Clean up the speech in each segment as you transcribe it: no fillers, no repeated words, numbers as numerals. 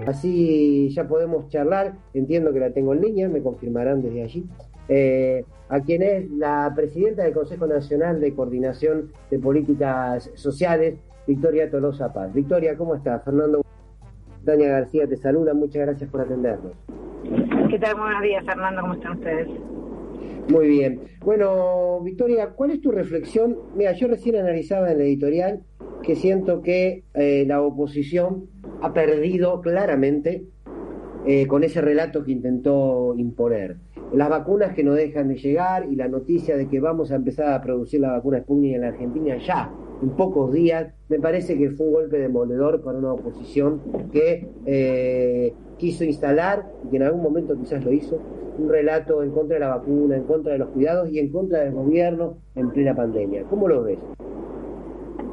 Así ya podemos charlar, entiendo que la tengo en línea, me confirmarán desde allí, a quien es la presidenta del Consejo Nacional de Coordinación de Políticas Sociales, Victoria Tolosa Paz. Victoria, ¿cómo estás? Fernando Tania García te saluda, muchas gracias por atendernos. ¿Qué tal? Buenos días, Fernando, ¿cómo están ustedes? Muy bien. Bueno, Victoria, ¿cuál es tu reflexión? Mira, yo recién analizaba en la editorial que siento que la oposición ha perdido claramente con ese relato que intentó imponer. Las vacunas que no dejan de llegar y la noticia de que vamos a empezar a producir la vacuna Sputnik en la Argentina ya en pocos días, me parece que fue un golpe demoledor para una oposición que quiso instalar, y que en algún momento quizás lo hizo, un relato en contra de la vacuna, en contra de los cuidados y en contra del gobierno en plena pandemia. ¿Cómo lo ves?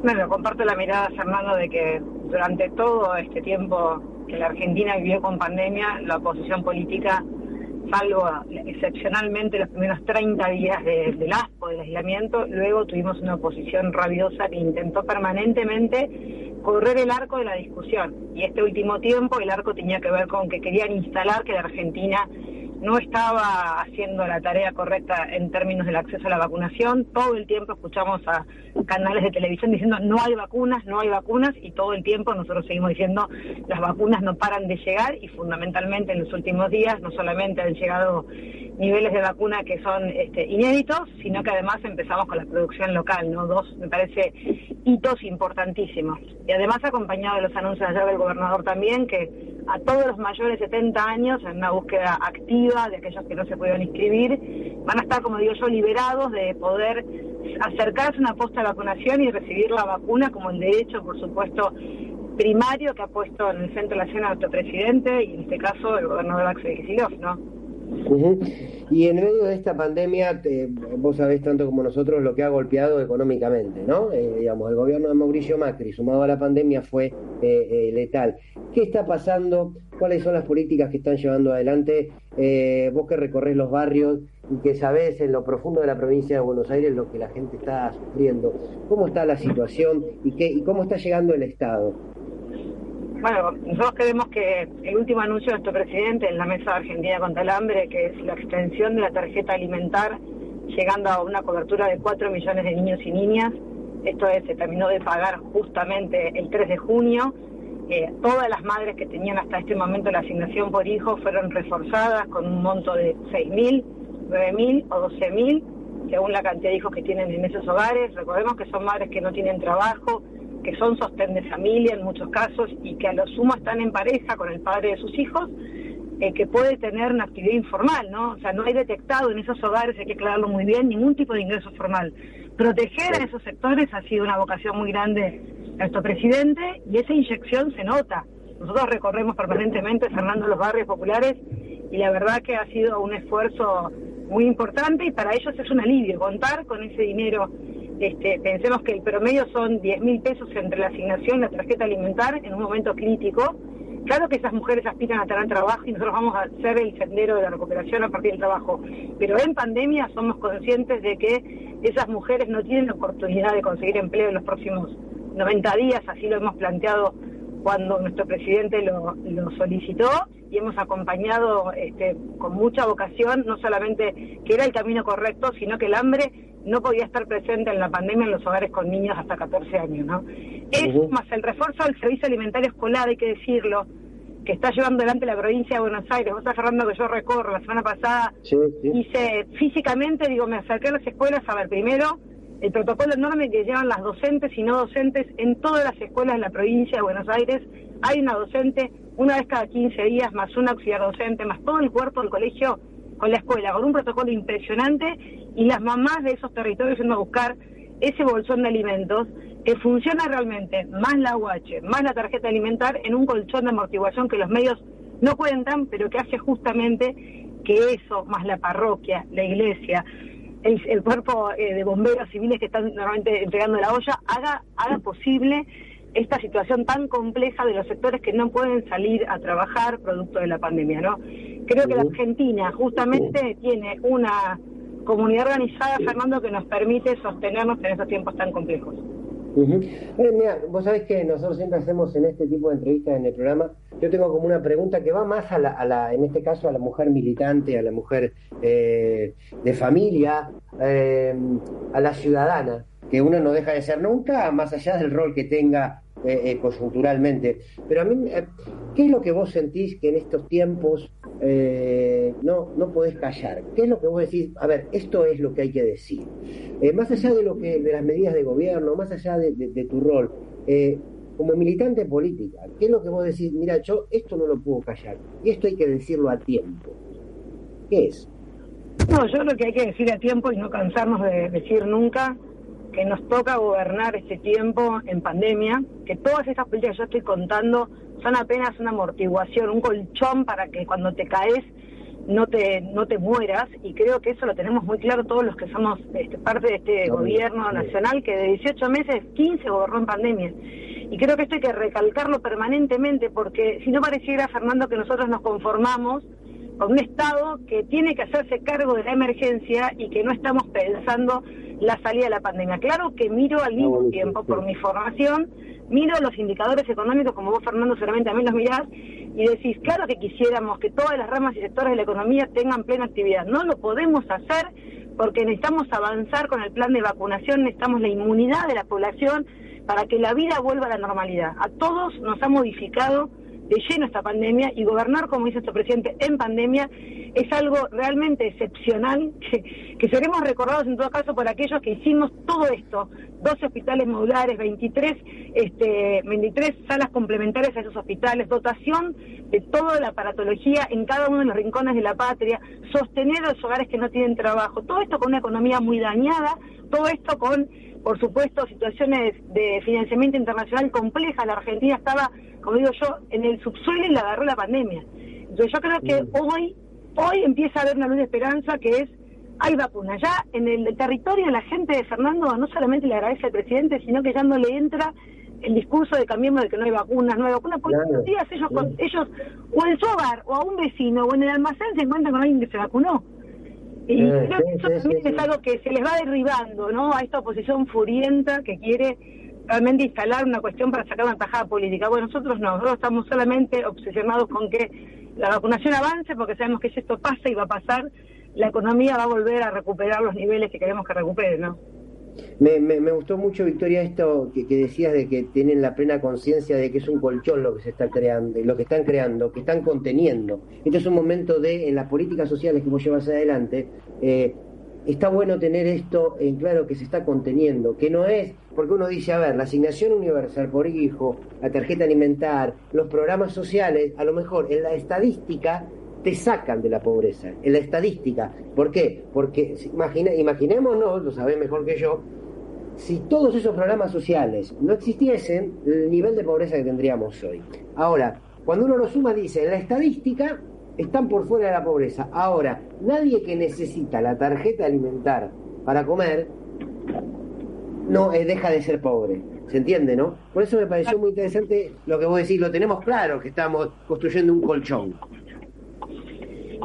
Bueno, comparto la mirada, Fernando, de que durante todo este tiempo que la Argentina vivió con pandemia, la oposición política, salvo excepcionalmente los primeros 30 días del aspo, del aislamiento, luego tuvimos una oposición rabiosa que intentó permanentemente correr el arco de la discusión. Y este último tiempo el arco tenía que ver con que querían instalar que la Argentina no estaba haciendo la tarea correcta en términos del acceso a la vacunación. Todo el tiempo escuchamos a canales de televisión diciendo no hay vacunas, y todo el tiempo nosotros seguimos diciendo las vacunas no paran de llegar, y fundamentalmente en los últimos días no solamente han llegado niveles de vacuna que son inéditos, sino que además empezamos con la producción local, ¿no? Dos, me parece, hitos importantísimos. Y además acompañado de los anuncios ayer del gobernador también, que a todos los mayores de 70 años, en una búsqueda activa de aquellos que no se pudieron inscribir, van a estar, como digo yo, liberados de poder acercarse a una posta de vacunación y recibir la vacuna como el derecho, por supuesto, primario que ha puesto en el centro de la acción nuestro presidente, y en este caso el gobernador Axel Kicillof, ¿no? Uh-huh. Y en medio de esta pandemia, vos sabés tanto como nosotros lo que ha golpeado económicamente, ¿no? Digamos, el gobierno de Mauricio Macri, sumado a la pandemia, fue letal. ¿Qué está pasando? ¿Cuáles son las políticas que están llevando adelante? Vos que recorres los barrios y que sabés en lo profundo de la provincia de Buenos Aires lo que la gente está sufriendo, ¿cómo está la situación y cómo está llegando el Estado? Bueno, nosotros creemos que el último anuncio de nuestro presidente en la Mesa Argentina contra el Hambre, que es la extensión de la tarjeta alimentar, llegando a una cobertura de 4 millones de niños y niñas, esto es, se terminó de pagar justamente el 3 de junio, todas las madres que tenían hasta este momento la asignación por hijo fueron reforzadas con un monto de 6.000, 9.000 o 12.000, según la cantidad de hijos que tienen en esos hogares. Recordemos que son madres que no tienen trabajo, que son sostén de familia en muchos casos y que a lo sumo están en pareja con el padre de sus hijos, que puede tener una actividad informal, ¿no? O sea, no hay detectado en esos hogares, hay que aclararlo muy bien, ningún tipo de ingreso formal. Proteger a esos sectores ha sido una vocación muy grande de nuestro presidente, y esa inyección se nota. Nosotros recorremos permanentemente, Fernando, los barrios populares, y la verdad que ha sido un esfuerzo muy importante, y para ellos es un alivio contar con ese dinero. Pensemos que el promedio son 10.000 pesos entre la asignación y la tarjeta alimentar en un momento crítico. Claro que esas mujeres aspiran a tener trabajo y nosotros vamos a hacer el sendero de la recuperación a partir del trabajo, pero en pandemia somos conscientes de que esas mujeres no tienen la oportunidad de conseguir empleo en los próximos 90 días, así lo hemos planteado cuando nuestro presidente lo solicitó, y hemos acompañado con mucha vocación, no solamente que era el camino correcto, sino que el hambre no podía estar presente en la pandemia en los hogares con niños hasta 14 años, ¿no? Es más el refuerzo del servicio alimentario escolar, hay que decirlo, que está llevando adelante la provincia de Buenos Aires. Vos sabés, Fernando, que yo recorro, la semana pasada hice físicamente, me acerqué a las escuelas a ver primero el protocolo enorme que llevan las docentes y no docentes en todas las escuelas de la provincia de Buenos Aires. Hay una docente una vez cada 15 días, más una auxiliar docente, más todo el cuerpo del colegio con la escuela, con un protocolo impresionante, y las mamás de esos territorios yendo a buscar ese bolsón de alimentos que funciona realmente, más la UH, más la tarjeta alimentar, en un colchón de amortiguación que los medios no cuentan, pero que hace justamente que eso, más la parroquia, la iglesia, el cuerpo de bomberos civiles que están normalmente entregando la olla, haga posible esta situación tan compleja de los sectores que no pueden salir a trabajar producto de la pandemia, ¿no? Creo que la Argentina justamente tiene una comunidad organizada, Fernando, que nos permite sostenernos en estos tiempos tan complejos. Mira, vos sabés que nosotros siempre hacemos en este tipo de entrevistas en el programa, yo tengo como una pregunta que va más en este caso a la mujer militante, a la mujer de familia, a la ciudadana, que uno no deja de ser nunca, más allá del rol que tenga coyunturalmente. Pero a mí, ¿qué es lo que vos sentís que en estos tiempos no podés callar? ¿Qué es lo que vos decís? A ver, esto es lo que hay que decir. Más allá de las medidas de gobierno, más allá de tu rol, como militante política, ¿qué es lo que vos decís? Mira, yo esto no lo puedo callar, y esto hay que decirlo a tiempo. ¿Qué es? No, yo creo que hay que decir a tiempo y no cansarnos de decir nunca que nos toca gobernar este tiempo en pandemia, que todas estas políticas que yo estoy contando son apenas una amortiguación, un colchón para que cuando te caes no te mueras, y creo que eso lo tenemos muy claro todos los que somos parte de este gobierno nacional, que de 18 meses 15 gobernó en pandemia. Y creo que esto hay que recalcarlo permanentemente, porque si no pareciera, Fernando, que nosotros nos conformamos con un Estado que tiene que hacerse cargo de la emergencia y que no estamos pensando la salida de la pandemia. Claro que miro al mismo tiempo, por mi formación, miro los indicadores económicos, como vos, Fernando, seguramente también los mirás, y decís, claro que quisiéramos que todas las ramas y sectores de la economía tengan plena actividad. No lo podemos hacer porque necesitamos avanzar con el plan de vacunación, necesitamos la inmunidad de la población para que la vida vuelva a la normalidad. A todos nos ha modificado de lleno esta pandemia, y gobernar, como dice nuestro presidente, en pandemia es algo realmente excepcional, que seremos recordados en todo caso por aquellos que hicimos todo esto: 12 hospitales modulares, 23 salas complementarias a esos hospitales, dotación de toda la aparatología en cada uno de los rincones de la patria, sostener a los hogares que no tienen trabajo, todo esto con una economía muy dañada, todo esto con, por supuesto, situaciones de financiamiento internacional complejas. La Argentina estaba, como digo yo, en el subsuelo y la agarró la pandemia. Entonces yo creo que hoy empieza a haber una luz de esperanza, que es, hay vacunas. Ya en el territorio la gente de Fernando no solamente le agradece al presidente, sino que ya no le entra el discurso de cambiemos de que no hay vacunas, porque estos días ellos, o en su hogar, o a un vecino, o en el almacén se encuentran con alguien que se vacunó. Y creo que eso también es algo que se les va derribando, ¿no?, a esta oposición furienta que quiere realmente instalar una cuestión para sacar una tajada política. Bueno, nosotros no, nosotros estamos solamente obsesionados con que la vacunación avance, porque sabemos que si esto pasa, y va a pasar, la economía va a volver a recuperar los niveles que queremos que recupere, ¿no? Me gustó mucho, Victoria, esto que decías de que tienen la plena conciencia de que es un colchón lo que se está creando, lo que están creando, que están conteniendo. Este es un momento en las políticas sociales que vos llevas adelante, está bueno tener esto en claro, que se está conteniendo, que no es, porque uno dice, a ver, la asignación universal por hijo, la tarjeta alimentar, los programas sociales, a lo mejor en la estadística te sacan de la pobreza, en la estadística. ¿Por qué? Porque imaginémonos, lo sabés mejor que yo, si todos esos programas sociales no existiesen, el nivel de pobreza que tendríamos hoy. Ahora, cuando uno lo suma, dice, en la estadística están por fuera de la pobreza. Ahora, nadie que necesita la tarjeta alimentar para comer no deja de ser pobre. ¿Se entiende, no? Por eso me pareció muy interesante lo que vos decís. Lo tenemos claro, que estamos construyendo un colchón.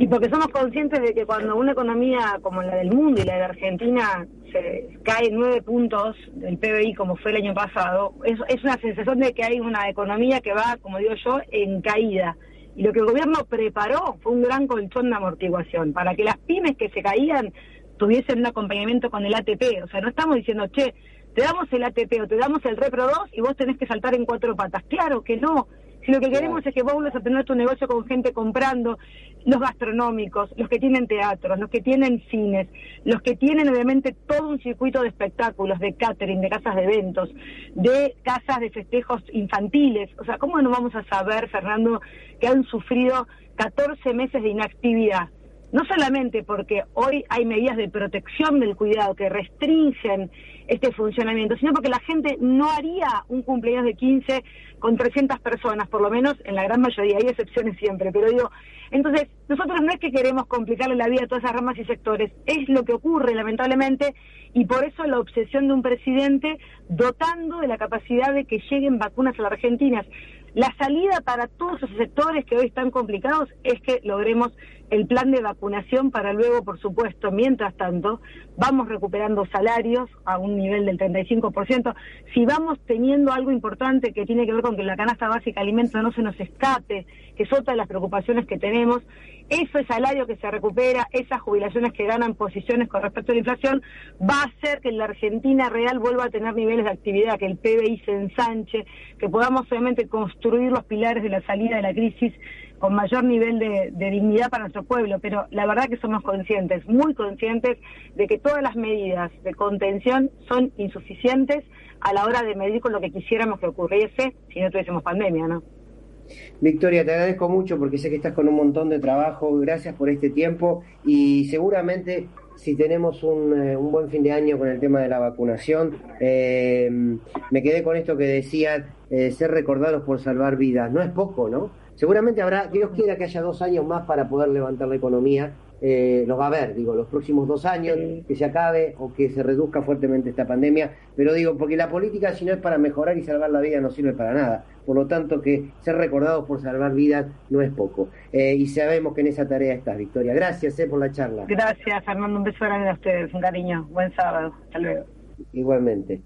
Y porque somos conscientes de que cuando una economía como la del mundo y la de Argentina se cae 9 puntos del PBI, como fue el año pasado, es una sensación de que hay una economía que va, como digo yo, en caída. Y lo que el gobierno preparó fue un gran colchón de amortiguación, para que las pymes que se caían tuviesen un acompañamiento con el ATP. O sea, no estamos diciendo, che, te damos el ATP o te damos el Repro 2 y vos tenés que saltar en 4 patas. Claro que no. Si lo que queremos es que vos vuelvas a tener tu negocio con gente comprando, los gastronómicos, los que tienen teatros, los que tienen cines, los que tienen obviamente todo un circuito de espectáculos, de catering, de casas de eventos, de casas de festejos infantiles. O sea, ¿cómo no vamos a saber, Fernando, que han sufrido 14 meses de inactividad? No solamente porque hoy hay medidas de protección del cuidado que restringen este funcionamiento, sino porque la gente no haría un cumpleaños de 15 con 300 personas, por lo menos en la gran mayoría, hay excepciones siempre, pero digo, entonces nosotros no es que queremos complicarle la vida a todas esas ramas y sectores, es lo que ocurre lamentablemente, y por eso la obsesión de un presidente dotando de la capacidad de que lleguen vacunas a las argentinas. La salida para todos esos sectores que hoy están complicados es que logremos el plan de vacunación para luego, por supuesto, mientras tanto, vamos recuperando salarios a un nivel del 35%. Si vamos teniendo algo importante que tiene que ver con que la canasta básica de alimentos no se nos escape, que es otra de las preocupaciones que tenemos, ese salario que se recupera, esas jubilaciones que ganan posiciones con respecto a la inflación, va a hacer que la Argentina real vuelva a tener niveles de actividad, que el PBI se ensanche, que podamos obviamente construir los pilares de la salida de la crisis con mayor nivel de dignidad para nuestro pueblo, pero la verdad que somos conscientes, muy conscientes, de que todas las medidas de contención son insuficientes a la hora de medir con lo que quisiéramos que ocurriese si no tuviésemos pandemia, ¿no? Victoria, te agradezco mucho porque sé que estás con un montón de trabajo, gracias por este tiempo y seguramente si tenemos un buen fin de año con el tema de la vacunación, me quedé con esto que decías, ser recordados por salvar vidas, no es poco, ¿no? Seguramente habrá, Dios quiera que haya 2 años más para poder levantar la economía, los va a haber, digo, los próximos 2 años, que se acabe o que se reduzca fuertemente esta pandemia, pero digo, porque la política si no es para mejorar y salvar la vida no sirve para nada, por lo tanto que ser recordados por salvar vidas no es poco, y sabemos que en esa tarea estás, Victoria. Gracias por la charla. Gracias, Fernando, un beso grande a ustedes, un cariño, buen sábado, hasta luego. Igualmente.